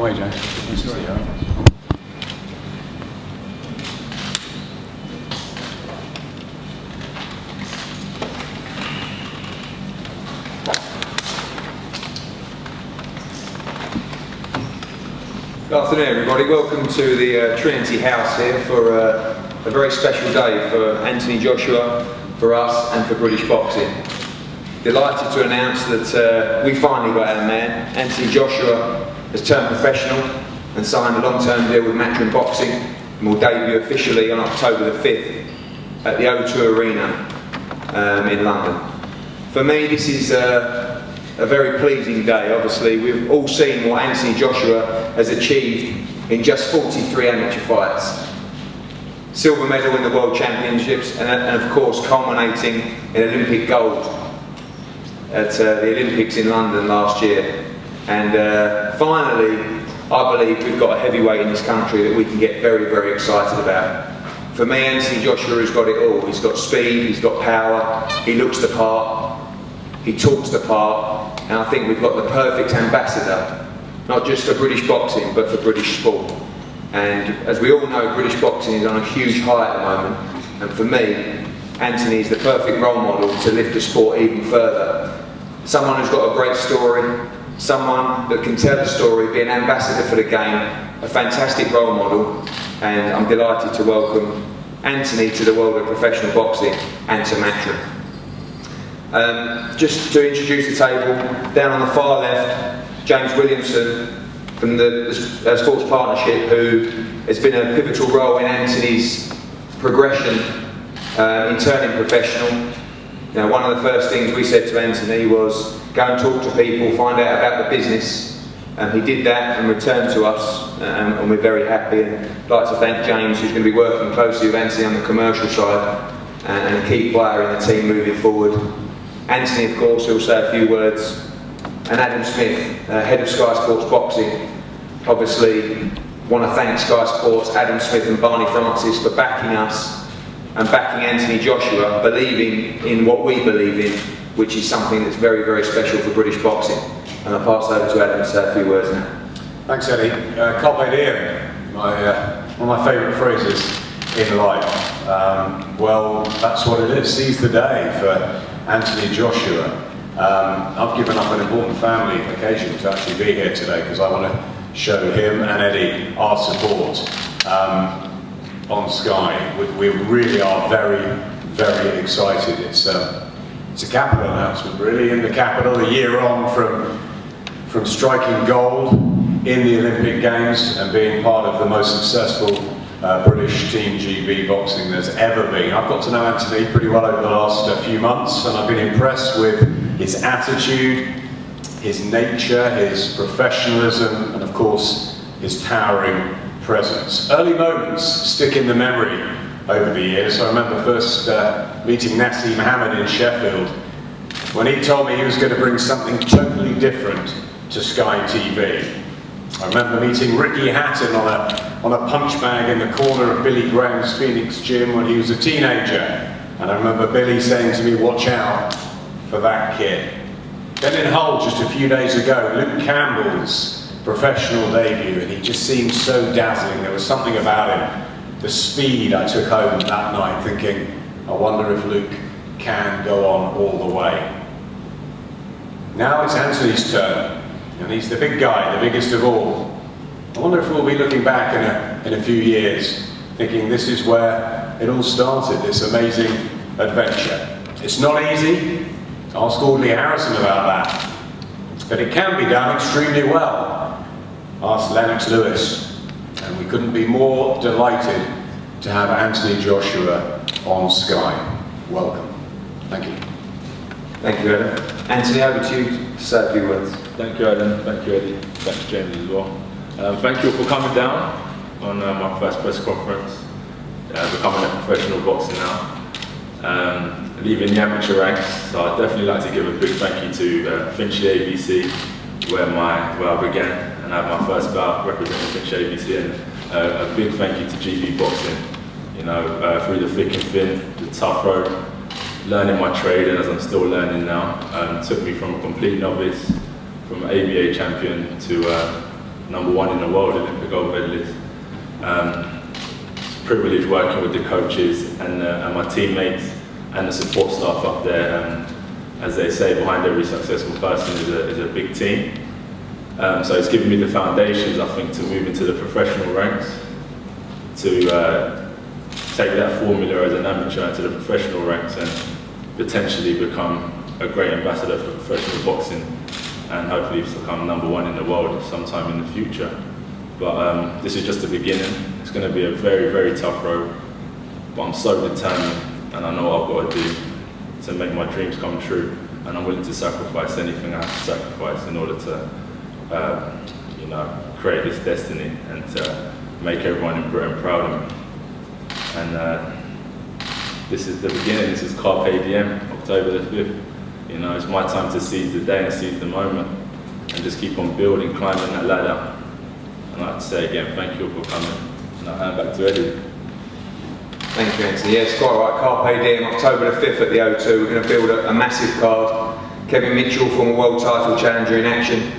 away, James. Nice to see you. Good afternoon, everybody. Welcome to the Trinity House here for a very special day for Anthony Joshua, for us and for British boxing. Delighted to announce that we finally got our man. Anthony Joshua has turned professional and signed a long-term deal with Matchroom Boxing and will debut officially on October the 5th at the O2 Arena in London. For me, this is a very pleasing day. Obviously, we've all seen what Anthony Joshua has achieved in just 43 amateur fights. Silver medal in the World Championships and of course culminating in Olympic gold at the Olympics in London last year. And finally, I believe we've got a heavyweight in this country that we can get very, very excited about. For me, Anthony Joshua has got it all. He's got speed, he's got power, he looks the part, he talks the part, and I think we've got the perfect ambassador, not just for British boxing, but for British sport. And as we all know, British boxing is on a huge high at the moment, and for me, Anthony is the perfect role model to lift the sport even further. Someone who's got a great story, someone that can tell a story, be an ambassador for the game, a fantastic role model, and I'm delighted to welcome Anthony to the world of professional boxing and to Matchroom. Just to introduce the table, down on the far left, James Williamson from the Sports Partnership, who has been a pivotal role in Anthony's progression in turning professional. You know, one of the first things we said to Anthony was go and talk to people, find out about the business, and he did that and returned to us, and we're very happy. And I'd like to thank James, who's going to be working closely with Anthony on the commercial side and a key player in the team moving forward. Anthony, of course, will say a few words, and Adam Smith, head of Sky Sports Boxing. Obviously, want to thank Sky Sports, Adam Smith and Barney Francis for backing us and backing Anthony Joshua, believing in what we believe in, which is something that's very, very special for British boxing. And I'll pass over to Adam to say a few words now. Thanks, Eddie. Carpe diem, one of my favourite phrases in life. Well, that's what it is. Seize the day for Anthony Joshua. I've given up an important family occasion to actually be here today because I want to show him and Eddie our support on Sky. We really are very, very excited. It's a capital announcement, really, in the capital, a year on from striking gold in the Olympic Games and being part of the most successful British Team GB boxing there's ever been. I've got to know Anthony pretty well over the last few months, and I've been impressed with his attitude, his nature, his professionalism, and of course his towering presence. Early moments stick in the memory over the years. I remember first meeting Nassim Mohammed in Sheffield when he told me he was going to bring something totally different to Sky TV. I remember meeting Ricky Hatton on a punch bag in the corner of Billy Graham's Phoenix gym when he was a teenager. And I remember Billy saying to me, watch out for that kid. Then in Hull just a few days ago, Luke Campbell's professional debut, and he just seemed so dazzling. There was something about him. The speed I took home that night thinking, I wonder if Luke can go on all the way. Now it's Anthony's turn. And he's the big guy, the biggest of all. I wonder if we'll be looking back in a few years, thinking this is where it all started, this amazing adventure. It's not easy. Ask Audley Harrison about that. But it can be done extremely well. Ask Lennox Lewis. And we couldn't be more delighted to have Anthony Joshua on Sky. Welcome. Thank you. Thank you, Adam. Anthony, over to you to say a few words. Thank you, Adam. Thank you, Eddie. Thanks, James, as well. Thank you for coming down on my first press conference. Becoming a professional boxer now. Leaving the amateur ranks, so I'd definitely like to give a big thank you to Finchley ABC, where I began, and I had my first bout representing Finchley ABC, and a big thank you to GB Boxing. You know, through the thick and thin, the tough road, learning my trade, and as I'm still learning now, took me from a complete novice, from ABA champion to #1 in the world, Olympic gold medalist. It's a privilege working with the coaches and my teammates and the support staff up there. As they say, behind every successful person is a big team. So it's given me the foundations, I think, to move into the professional ranks, to take that formula as an amateur into the professional ranks and potentially become a great ambassador for professional boxing and hopefully become #1 in the world sometime in the future. But this is just the beginning. It's going to be a very, very tough road, but I'm so determined and I know what I've got to do to make my dreams come true, and I'm willing to sacrifice anything I have to sacrifice in order to create this destiny and to make everyone in Britain proud of me. And this is the beginning. This is Carpe Diem, October the 5th. It's my time to seize the day and seize the moment and just keep on building, climbing that ladder. And I'd like to say again, thank you for coming. And I'll hand back to Eddie. Thank you, Anthony. Yes, quite right. Carpe Diem, October the 5th at the O2. We're going to build a massive card. Kevin Mitchell, former world title challenger in action.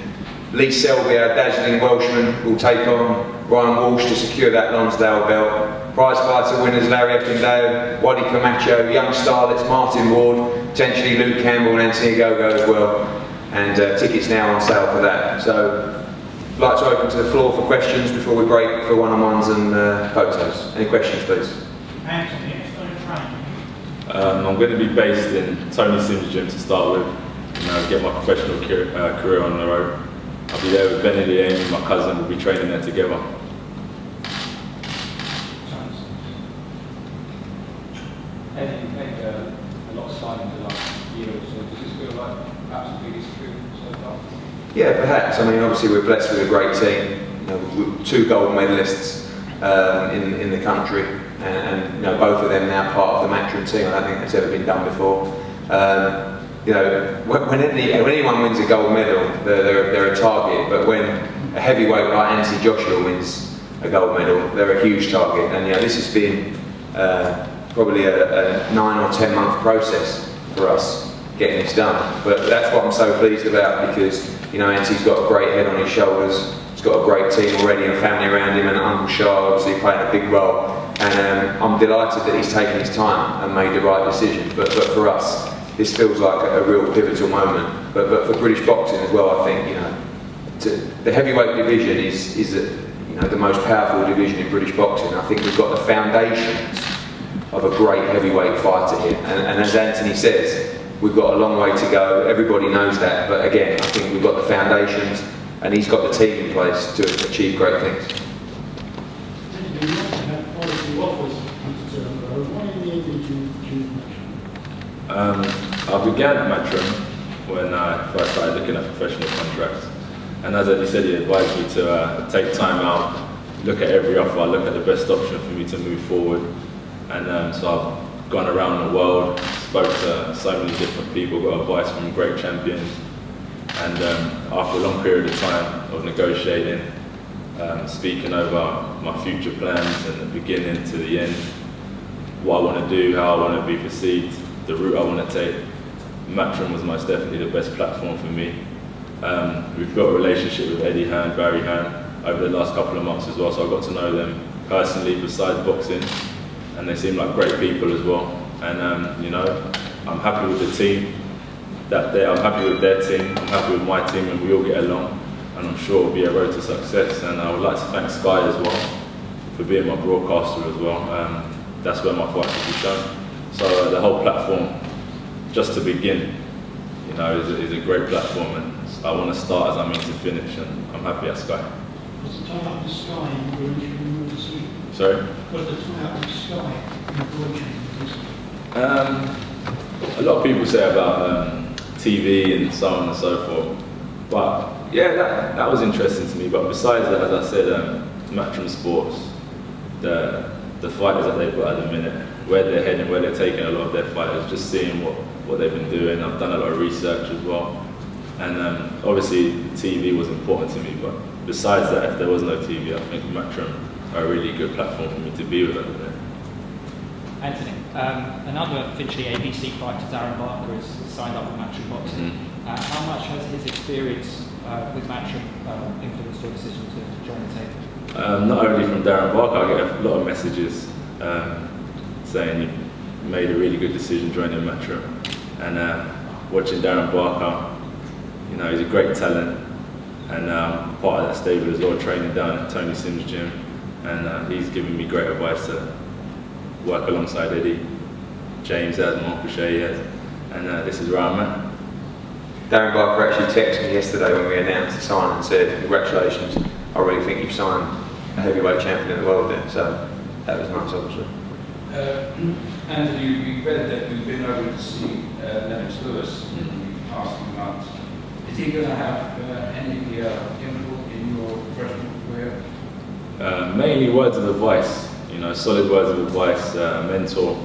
Lee Selby, our dazzling Welshman, will take on Ryan Walsh to secure that Lonsdale belt. Prize fighter winners Larry Eppendale, Waddy Camacho, young starlets Martin Ward, potentially Luke Campbell and Anthony Gogo as well. And tickets now on sale for that. So I'd like to open to the floor for questions before we break for one-on-ones and photos. Any questions, please? Anthony, explain training. I'm going to be based in Tony Sims' gym to start with, get my professional career on the road. I'll be there with Benny Liam, my cousin, we'll be training there together. Eddie, you've made a lot of signings in the last year or so. Does this feel like perhaps the biggest coup so far? Yeah, perhaps. I mean, obviously we're blessed with a great team. With 2 gold medalists in the country, and both of them now part of the Matchroom team. I don't think that's ever been done before. When anyone wins a gold medal, they're a target. But when a heavyweight like Anthony Joshua wins a gold medal, they're a huge target. And this has been probably a 9 or 10 month process for us getting this done. But that's what I'm so pleased about, because Anthony's got a great head on his shoulders. He's got a great team already and family around him, and Uncle Shah obviously playing a big role. And I'm delighted that he's taken his time and made the right decision. But for us, this feels like a real pivotal moment. But for British boxing as well, I think the heavyweight division is the most powerful division in British boxing. I think we've got the foundations of a great heavyweight fighter here. And as Anthony says, we've got a long way to go. Everybody knows that. But again, I think we've got the foundations, and he's got the team in place to achieve great things. I began at Matchroom when I first started looking at professional contracts. And as Eddie said, he advised me to take time out, look at every offer, look at the best option for me to move forward. And so I've gone around the world, spoke to so many different people, got advice from great champions. And after a long period of time of negotiating, speaking over my future plans and the beginning to the end, what I want to do, how I want to be perceived, the route I want to take, Matchroom was most definitely the best platform for me. We've built a relationship with Eddie Hearn, Barry Hearn, over the last couple of months as well, so I got to know them personally besides boxing, and they seem like great people as well. And I'm happy with the team that day, I'm happy with their team, I'm happy with my team, and we all get along, and I'm sure it'll be a road to success. And I would like to thank Sky as well for being my broadcaster as well. That's where my fight will be shown. So the whole platform, just to begin, is a great platform, and I want to start as I mean to finish, and I'm happy at Sky. Was the tie-up with Sky in your decision? Sorry? Was the tie-up with Sky in your decision? A lot of people say about TV and so on and so forth, but yeah, that was interesting to me. But besides that, as I said, Matchroom Sports, the fighters that they've got at the minute, where they're heading, where they're taking a lot of their fighters, just seeing what they've been doing. I've done a lot of research as well, and obviously TV was important to me, but besides that, if there was no TV, I think Matchroom are a really good platform for me to be with at the minute. Anthony, another Finchley ABC fighter, Darren Barker, has signed up with Matchroom Boxing. How much has his experience with Matchroom influenced your decision to join the team? Not only from Darren Barker, I get a lot of messages saying you made a really good decision joining Matchroom. And watching Darren Barker, you know, he's a great talent, and part of that stable as well, training down at Tony Sims' gym, and he's given me great advice to work alongside Eddie, James has, Mark O'Shea has, and this is where I'm at. Darren Barker actually texted me yesterday when we announced the sign and said, congratulations, I really think you've signed a heavyweight champion in the world there, so that was nice obviously. Anthony, we read that you've been over to see Lennox Lewis in the past few months. Is he going to have any input in your professional career? Mainly words of advice, you know, solid words of advice, mentor,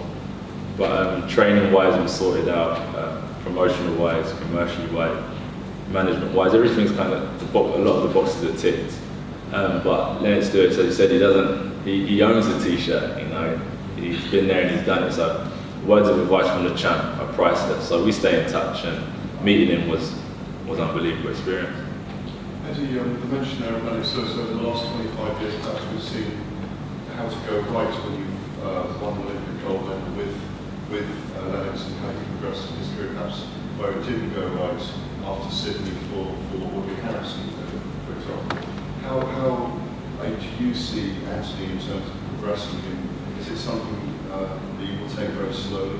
but training-wise we've sorted out, promotional-wise, commercially-wise, management-wise, everything's kind of, a lot of the boxes are ticked. But Lennox Lewis, as you said, he owns the t-shirt, you know, he's been there and he's done it, so words of advice from the champ are priceless, so we stay in touch, and meeting him was an unbelievable experience. Eddie, you mentioned there about Lennox Lewis over the last 25 years, perhaps we've seen how to go right when you've won the Olympic gold medal with Lennox, and how you progressed in his career, perhaps where it didn't go right after Sydney for Woodley Harrison, for example. How do you see Anthony in terms of progressing him? Is it something that you will take very slowly?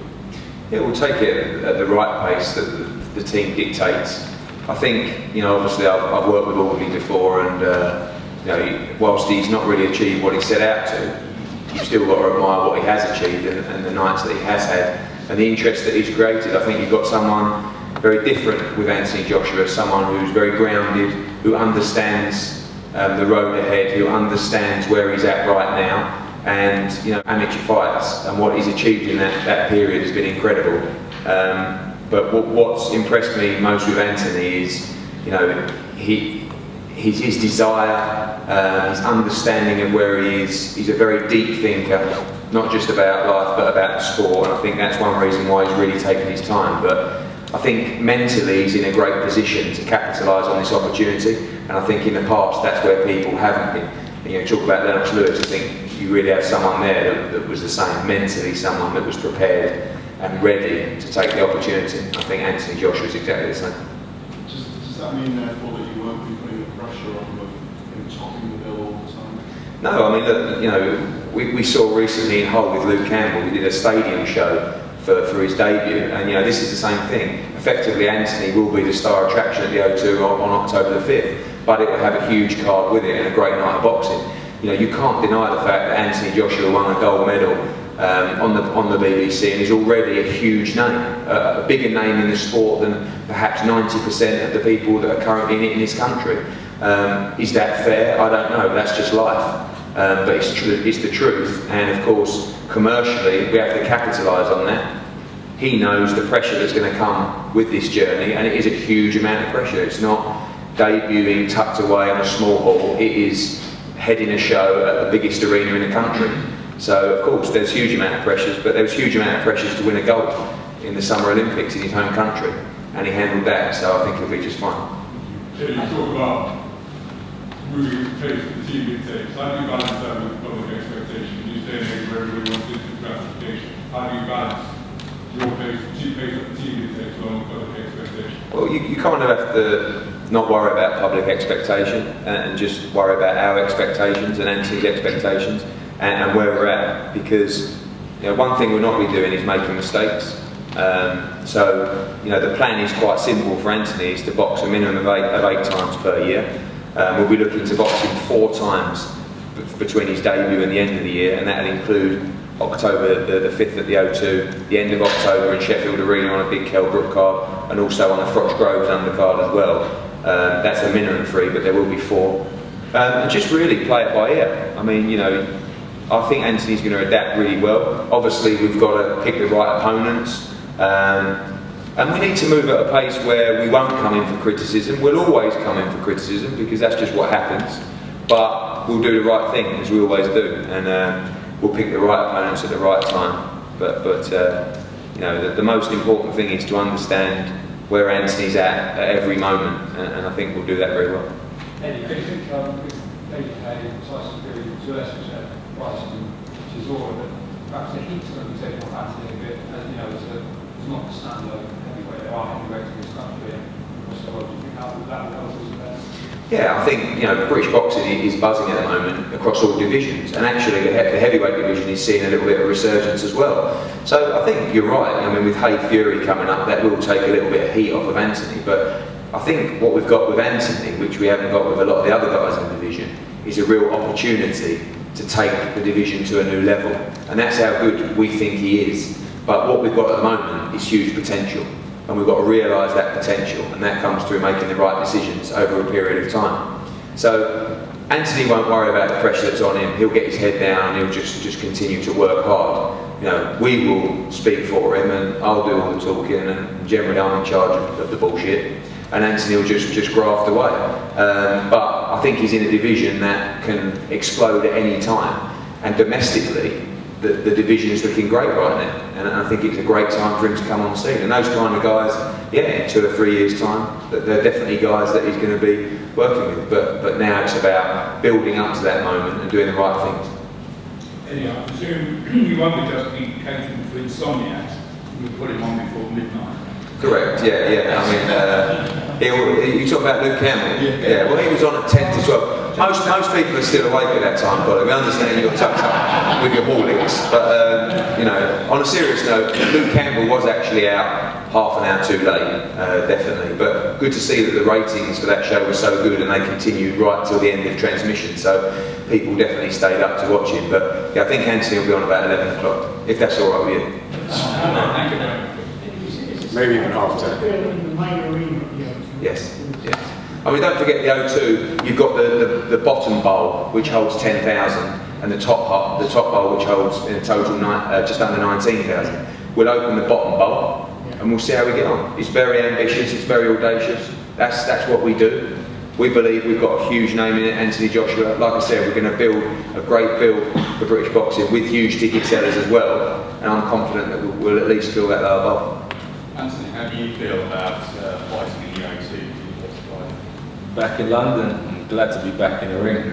Yeah, we'll take it at the right pace that the team dictates. I think, you know, obviously I've worked with Audley before, and you know, whilst he's not really achieved what he set out to, you've still got to admire what he has achieved and the nights that he has had and the interest that he's created. I think you've got someone very different with Anthony Joshua, someone who's very grounded, who understands the road ahead, who understands where he's at right now, and you know, amateur fights, and what he's achieved in that period has been incredible. But what's impressed me most with Anthony is, you know, his desire, his understanding of where he is. He's a very deep thinker, not just about life but about the sport, and I think that's one reason why he's really taken his time. But I think mentally he's in a great position to capitalise on this opportunity, and I think in the past that's where people haven't been. And, you know, talk about Lennox Lewis, I think you really have someone there that was the same, mentally someone that was prepared and ready to take the opportunity. I think Anthony Joshua is exactly the same. Does that mean therefore that you won't be putting the pressure on him of him topping the bill all the time? No, I mean, look, you know, we saw recently in Hull with Luke Campbell, we did a stadium show for his debut, and you know, this is the same thing. Effectively, Anthony will be the star attraction at the O2 on October the 5th, but it will have a huge card with it and a great night of boxing. You know, you can't deny the fact that Anthony Joshua won a gold medal on the BBC and is already a huge name, a bigger name in the sport than perhaps 90% of the people that are currently in it in this country. Is that fair? I don't know. That's just life. But it's the truth, and of course, commercially, we have to capitalise on that. He knows the pressure that's going to come with this journey, and it is a huge amount of pressure. It's not debuting tucked away in a small hall. It is heading a show at the biggest arena in the country. So, of course, there's huge amount of pressures, but there was huge amount of pressures to win a gold in the Summer Olympics in his home country, and he handled that, so I think he'll be just fine. Yeah, you talk about moving pace with the team dictates. How do you balance that with public expectation? You say where everybody wants instant gratification. How do you balance your pace, the pace of the team dictates along with public expectation? Well, you kind of have to not worry about public expectation and just worry about our expectations and Anthony's expectations and where we're at, because you know, one thing we'll not be doing is making mistakes. So you know, the plan is quite simple for Anthony, is to box a minimum of eight times per year. We'll be looking to box him 4 times between his debut and the end of the year, and that'll include October the 5th at the O2, the end of October in Sheffield Arena on a big Kell Brook card, and also on the Froch Groves undercard as well. That's a minimum 3, but there will be 4. And just really play it by ear. I mean, you know, I think Anthony's going to adapt really well. Obviously, we've got to pick the right opponents. And we need to move at a pace where we won't come in for criticism. We'll always come in for criticism because that's just what happens. But we'll do the right thing, as we always do. And we'll pick the right opponents at the right time. But you know, the most important thing is to understand where Anthony's at every moment, and I think we'll do that very well. Eddie, do you think with David Hay, Tyson Fury, to a lesser extent, Bryson, Chisora, that perhaps the heat's going to be taken off Anthony a bit, as you know, it's not the standalone heavyweight, there are heavyweights in this country and across the world. Do you think that will help us there? Yeah, I think British boxing is buzzing at the moment across all divisions, and actually the heavyweight division is seeing a little bit of resurgence as well. So I think you're right. I mean, with Hay Fury coming up, that will take a little bit of heat off of Anthony. But I think what we've got with Anthony, which we haven't got with a lot of the other guys in the division, is a real opportunity to take the division to a new level, and that's how good we think he is. But what we've got at the moment is huge potential. And we've got to realise that potential, and that comes through making the right decisions over a period of time. So Anthony won't worry about the pressure that's on him. He'll get his head down and he'll just continue to work hard. We will speak for him, and I'll do all the talking, and generally I'm in charge of the bullshit, and Anthony will just graft away. But I think he's in a division that can explode at any time, and domestically the division is looking great right now, and I think it's a great time for him to come on scene. And those kind of guys, in 2 or 3 years' time, they're definitely guys that he's going to be working with. But now it's about building up to that moment and doing the right things. Eddie, I presume you won't be just be catering for insomniacs. We'll put him on before midnight. Correct, yeah. I mean, you talk about Luke Campbell? Yeah. Well, he was on at 10 to 12. Most people are still awake at that time, Colin. We understand you got tucked up with your Horlicks, but on a serious note, Luke Campbell was actually out half an hour too late, definitely. But good to see that the ratings for that show were so good, and they continued right till the end of transmission. So people definitely stayed up to watch him. But I think Anthony will be on about 11 o'clock, if that's all right with you. Thank you very much. Maybe even half 10. Yes. I mean, don't forget the O2. You've got the bottom bowl, which holds 10,000, and the top bowl, which holds in a total just under 19,000. We'll open the bottom bowl, and we'll see how we get on. It's very ambitious. It's very audacious. That's what we do. We believe we've got a huge name in it, Anthony Joshua. Like I said, we're going to build a great build for British boxing with huge ticket sellers as well, and I'm confident that we'll at least fill that lower bowl. Anthony, how do you feel about fighting in the O2? Back in London, I'm glad to be back in the ring.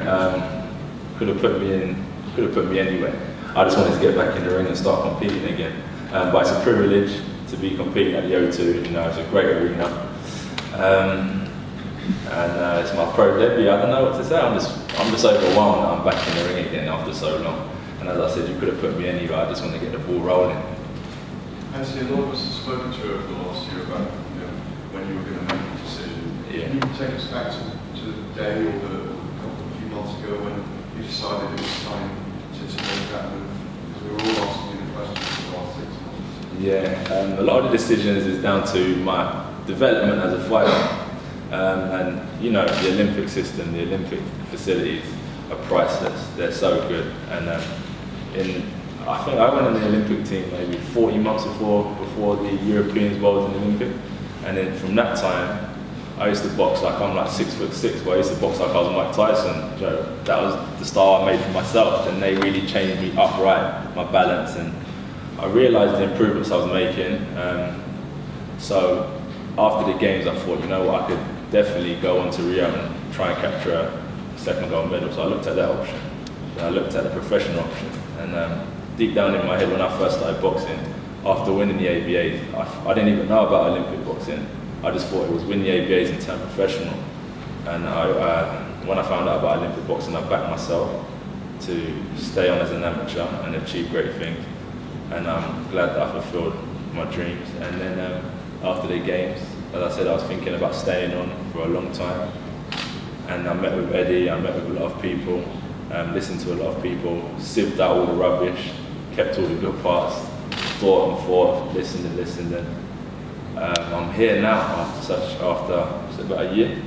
Could have put me anywhere. I just wanted to get back in the ring and start competing again. But it's a privilege to be competing at the O2. It's a great arena, and it's my pro debut. I don't know what to say. I'm just overwhelmed that I'm back in the ring again after so long. And as I said, you could have put me anywhere. I just want to get the ball rolling. Anthony, a lot of us have spoken to you over the last year about when you were going to make a decision. Yeah. Can you take us back to the day or a few months ago when you decided it was time to make that move? Because we were all asking you the question for the last 6 months. Yeah, a lot of the decisions is down to my development as a fighter. And the Olympic system, the Olympic facilities are priceless. They're so good. And I think I went in the Olympic team maybe 40 months before the Europeans was in the Olympic. And then from that time, I used to box like I'm like 6'6", but I used to box like I was Mike Tyson. That was the style I made for myself, and they really changed me upright, my balance, and I realised the improvements I was making. So after the games, I thought, I could definitely go on to Rio and try and capture a second gold medal. So I looked at that option. Then I looked at the professional option, and deep down in my head, when I first started boxing, after winning the ABAs, I didn't even know about Olympic boxing. I just thought it was win the ABAs and turn professional. And when I found out about Olympic boxing, I backed myself to stay on as an amateur and achieve great things. And I'm glad that I fulfilled my dreams. And then after the games, as I said, I was thinking about staying on for a long time. And I met with Eddie, I met with a lot of people, listened to a lot of people, sieved out all the rubbish, kept all the good parts, thought and forth, listened. And I'm here now after about a year,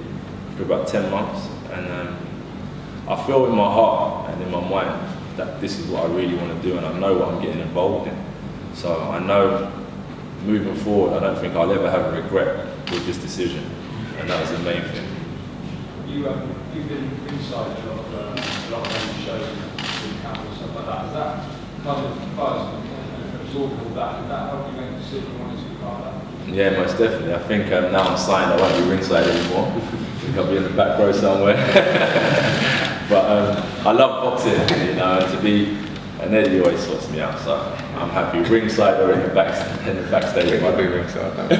after about 10 months, and I feel in my heart and in my mind that this is what I really want to do, and I know what I'm getting involved in. So I know moving forward, I don't think I'll ever have a regret with this decision, and that was the main thing. You've been inside a lot of shows and camp and stuff like that. Is that kind of buzz and absorb all that? Did that help you make the decision you wanted to be part of that? Yeah, most definitely. I think now I'm signed, I won't be ringside anymore. I think I'll be in the back row somewhere. But I love boxing, you know, and to be, and Eddie always sorts me out, so I'm happy ringside or in the backstage. I'll be ringside. The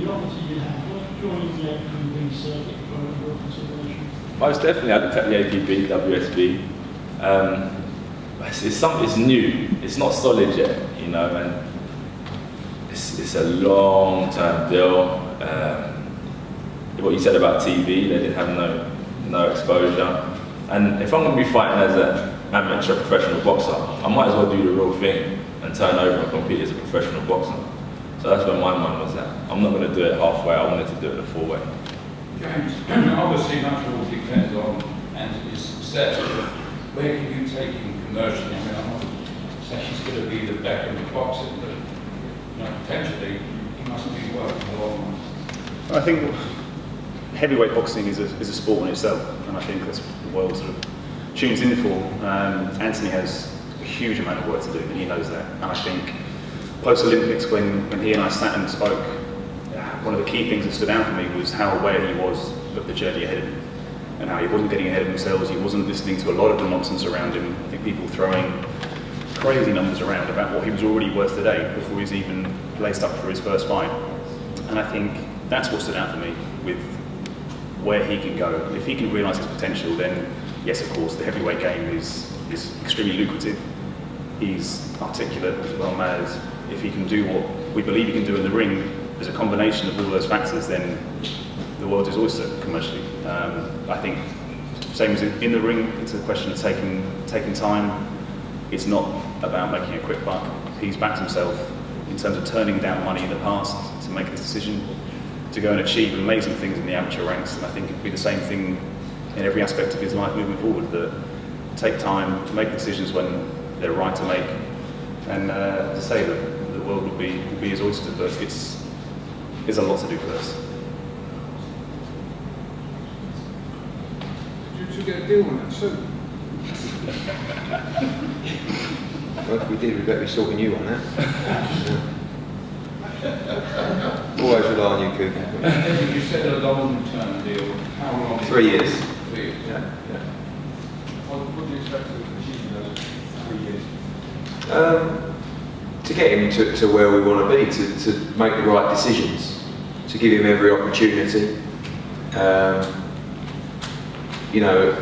opportunity you have, what joining the APB circuit for your consideration? Most definitely, I looked at the APB, WSB. It's new, it's not solid yet, you know, and it's a long-term deal. What you said about TV, they didn't have no exposure. And if I'm going to be fighting as an amateur professional boxer, I might as well do the real thing and turn over and compete as a professional boxer. So that's where my mind was at. I'm not going to do it halfway, I wanted to do it the full way. James, obviously much will depend on Anthony's success, but where can you take him commercially? I mean, I'm not saying he's going to be the Beckham of boxing, but you know, potentially he must be working a long way. I think heavyweight boxing is a sport in itself, and I think that's what the world sort of tunes in for. Anthony has a huge amount of work to do, and he knows that. And I think post-Olympics, when he and I sat and spoke, one of the key things that stood out for me was how aware he was of the journey ahead of him, and how he wasn't getting ahead of himself, he wasn't listening to a lot of the nonsense around him. I think people throwing crazy numbers around about what he was already worth today before he's even laced up for his first fight. And I think that's what stood out for me with where he can go. If he can realise his potential, then yes, of course, the heavyweight game is extremely lucrative. He's articulate as well as if he can do what we believe he can do in the ring, as a combination of all those factors, then the world is oyster commercially. I think same as in the ring, it's a question of taking time. It's not about making a quick buck. He's backed himself in terms of turning down money in the past to make this decision to go and achieve amazing things in the amateur ranks, and I think it'd be the same thing in every aspect of his life moving forward, that take time to make decisions when they're right to make, and to say that the world will be his oyster, but there's a lot to do first. Did you get a deal on that soon? Well, if we did, we'd better be sorting you on that. Always rely on you, Cooper. You said a long-term deal. How long? 3 years. 3 years. Yeah. What do you expect to achieve in those 3 years? To get him to where we want to be, to make the right decisions, to give him every opportunity. You know,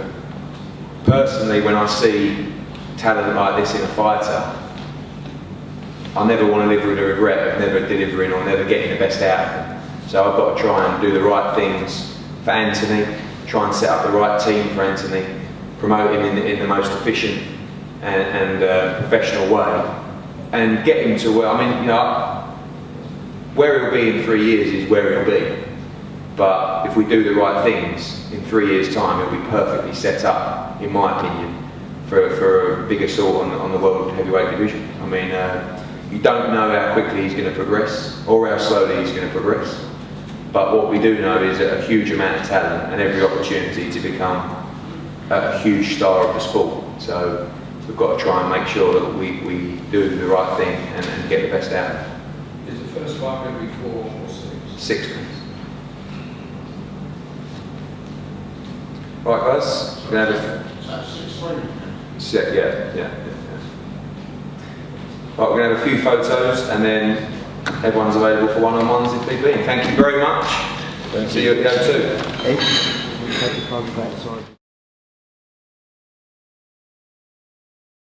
personally, when I see talent like this in a fighter, I never want to live with the regret of never delivering or never getting the best out of him. So I've got to try and do the right things for Anthony, try and set up the right team for Anthony, promote him in the most efficient and professional way, and get him to where, I mean, you know, where he'll be in 3 years is where he'll be. But if we do the right things, in 3 years' time, he'll be perfectly set up, in my opinion, for a big assault on the world heavyweight division. I mean, you don't know how quickly he's going to progress, or how slowly he's going to progress. But what we do know is a huge amount of talent and every opportunity to become a huge star of the sport. So we've got to try and make sure that we do the right thing and get the best out of it. Is the first fight going to be 4 or 6? 6 minutes. Right, guys, we're going to have yeah. Right, we're going to have a few photos and then everyone's available for one-on-ones if need be. Thank you very much. See you at the O2.